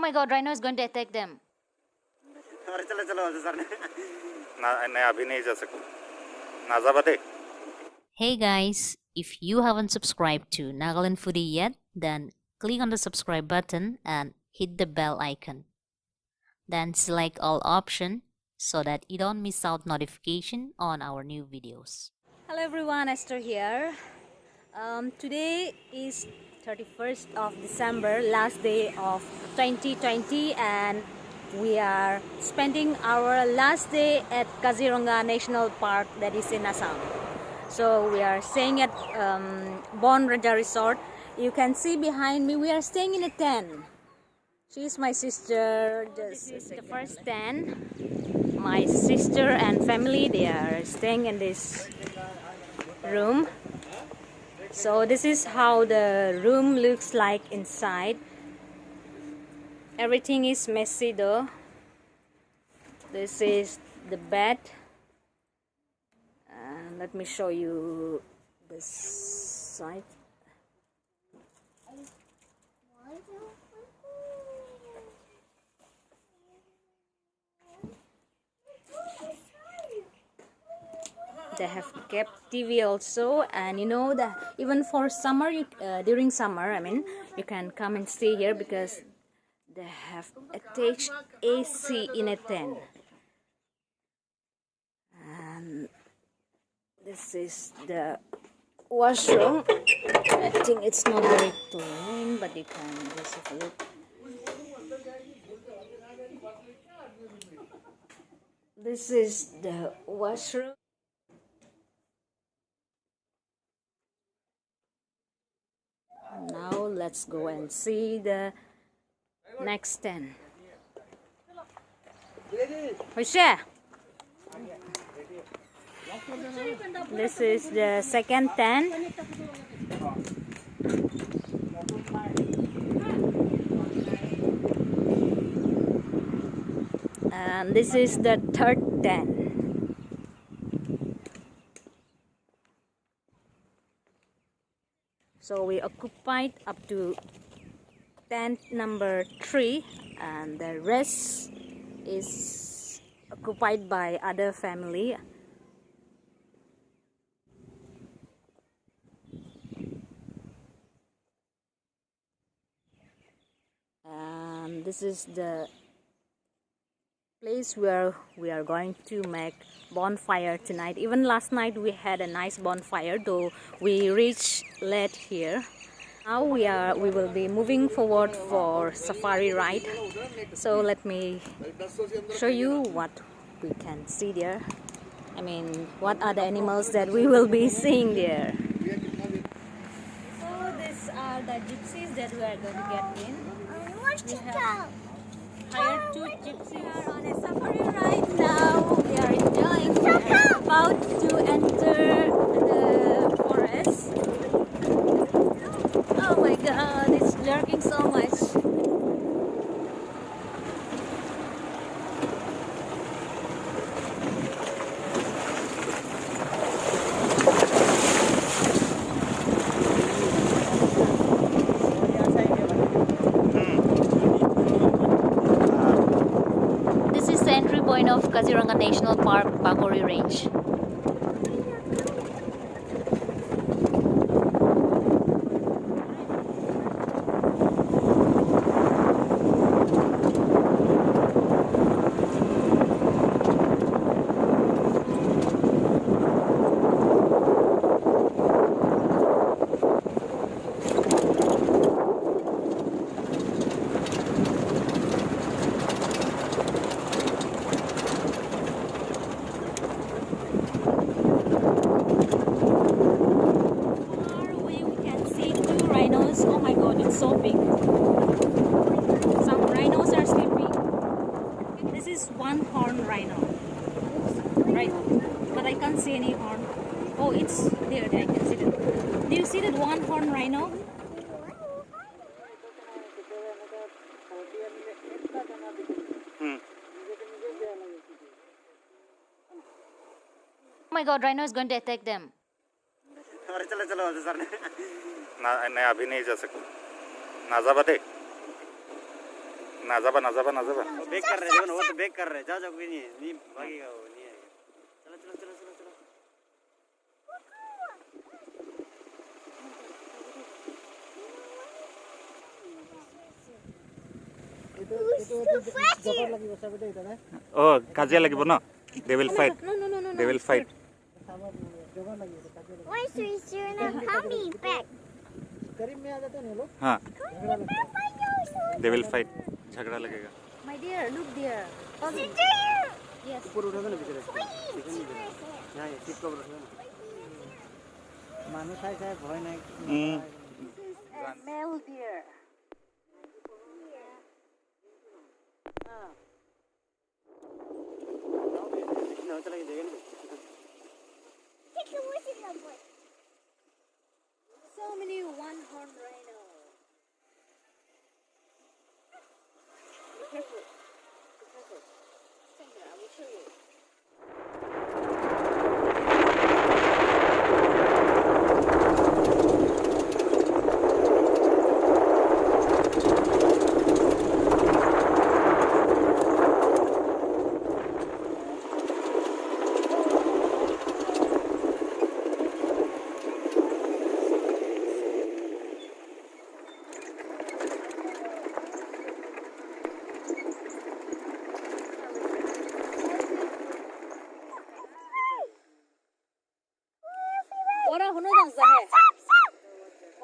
my god, Rhino is going to attack them. अरे चलो चलो सर मैं अभी नहीं जा सकता ना जा बते. Hey guys, if you haven't subscribed to Nagaland Foodie yet, then click on the subscribe button and hit the bell icon. Then select all option so that you don't miss out notification on our new videos. Hello everyone, Esther here. Today is 31st of December, last day of 2020, and we are spending our last day at Kaziranga National Park, that is in Assam. So we are staying at Bonraja Resort. You can see behind me we are staying in a tent. She is my sister. This is the first tent. My sister and family, they are staying in this room. So this is how the room looks like inside. Everything is messy though. This is the bed. Let me show you this side. They have kept TV also, and you know that even for summer, during summer, I mean, you can come and stay here because they have attached AC in a tent. And this is the washroom. I think it's not very clean, but you can just have a look. This is the washroom. Now let's go and see the next tent. This is the second tent. And this is the third tent. So we occupied up to tent number 3, and the rest is occupied by other family. And this is the place where we are going to make bonfire tonight. Even last night we had a nice bonfire, though we reached late here. Now we will be moving forward for safari ride. So let me show you what we can see there. I mean, what are the animals that we will be seeing there. So these are the gypsies that we are going to get in. We have hired 2 gypsies on a safari ride now. We are enjoying. We are about to enter the forest. Oh my god, it's lurking so much. This is the entry point of Kaziranga National Park, Bagori Range. Oh my god, it's so big. Some rhinos are sleeping. This is one horn rhino. Right? But I can't see any horn. Oh, it's there. I can see it. Do you see that one horn rhino? Oh my god, Rhino is going to attack them. अरे चलो चलो sir मैं अभी नहीं जा सकता ना जा बते. ना जाबा ना जाबा ना जाबा बैक कर रहे हैं, देखो ना, वो तो बैक कर रहे हैं, जाओ जाओ, कोई नहीं है, नहीं भागेगा वो, नहीं आएगा। चलो चलो चलो चलो चलो। ओ काजिया লাগিব ন they will fight they will fight Why is not coming back? हाँ they will fight झगड़ा लगेगा My dear, look there. Sit there. Yes. ऊपर उठा दो ना बेचारे, Wait. यहाँ ये सीट कवर रखो ना। मानो साइड साइड भय नहीं। Male deer. ना चला के देखेंगे। Take a look at that boy. So many one-horn rhino. Be careful. Be careful. Stand here, I will show you. Ora hono dang zahe.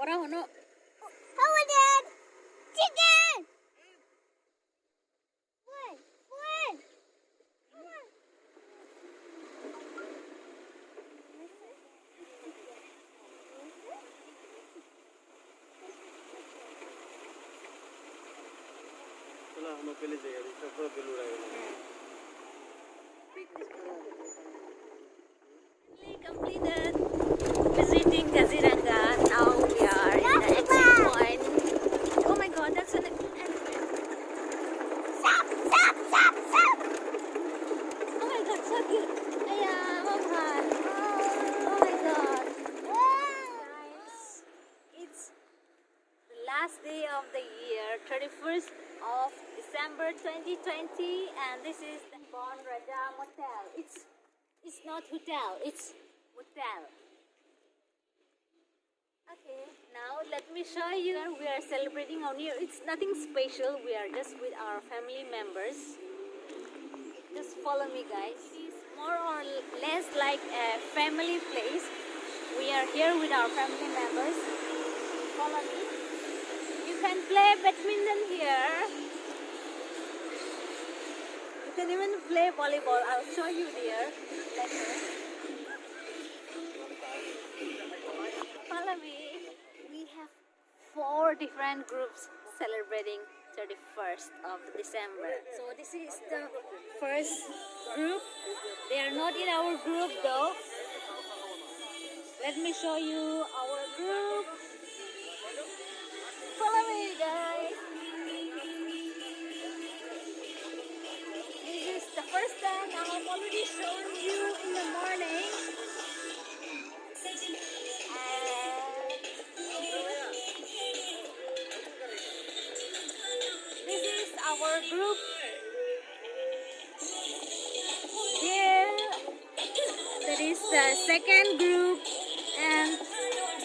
Ora hono. Hello, Dad. Chicken. What? Come on. चलो हम पहले जाएगा, इसका पूरा bill उड़ाएगा। Completed visiting Kaziranga. Now we are in the exit point. Oh my god, that's an elephant. Stop. Oh my god, so cute. Ayan, mamahal. Oh my god. Guys, it's the last day of the year, 31st of December 2020, and this is the Bonraja Motel. It's not hotel, it's motel. Okay, now let me show you. We are celebrating our New Year. It's nothing special. We are just with our family members. Just follow me, guys. It's more or less like a family place. We are here with our family members. Follow me. You can play badminton here. You can even play volleyball. I'll show you there later. Follow me. We have 4 different groups celebrating 31st of December. So this is the first group. They are not in our group though. Let me show you our group. Follow me, guys. This is the first time I have already shown you in the morning. This is our group. Here, that is the second group, and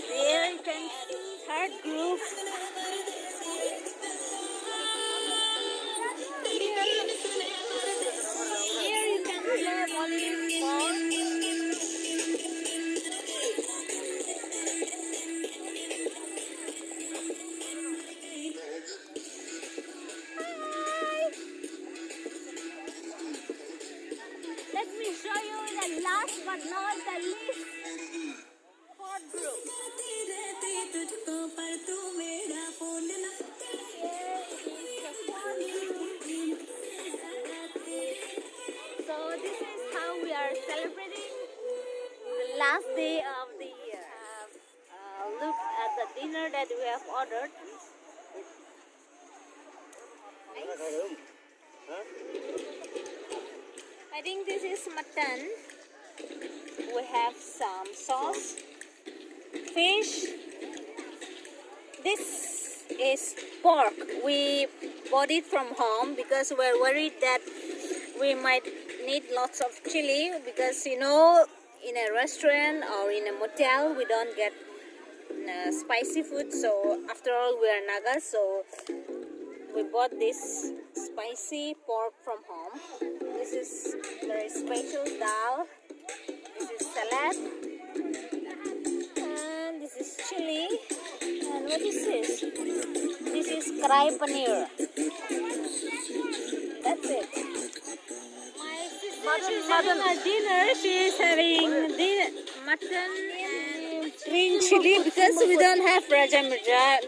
there you can see third group. Here you can play volleyball. Let me show you the last but not the least fourth group. Here is the fourth group. So this is how we are celebrating the last day of the year. Look at the dinner that we have ordered. I think this is mutton. We have some sauce, fish. This is pork. We bought it from home because we're worried that we might need lots of chili because in a restaurant or in a motel we don't get spicy food. So after all, we are Nagas, so we bought this spicy pork from home. This is very special dal. This is salad. And this is chili. And what is this? This is karai paneer. That's it. My sister, she's having a dinner. She is having mutton and green chili because we don't have Raja Mirja.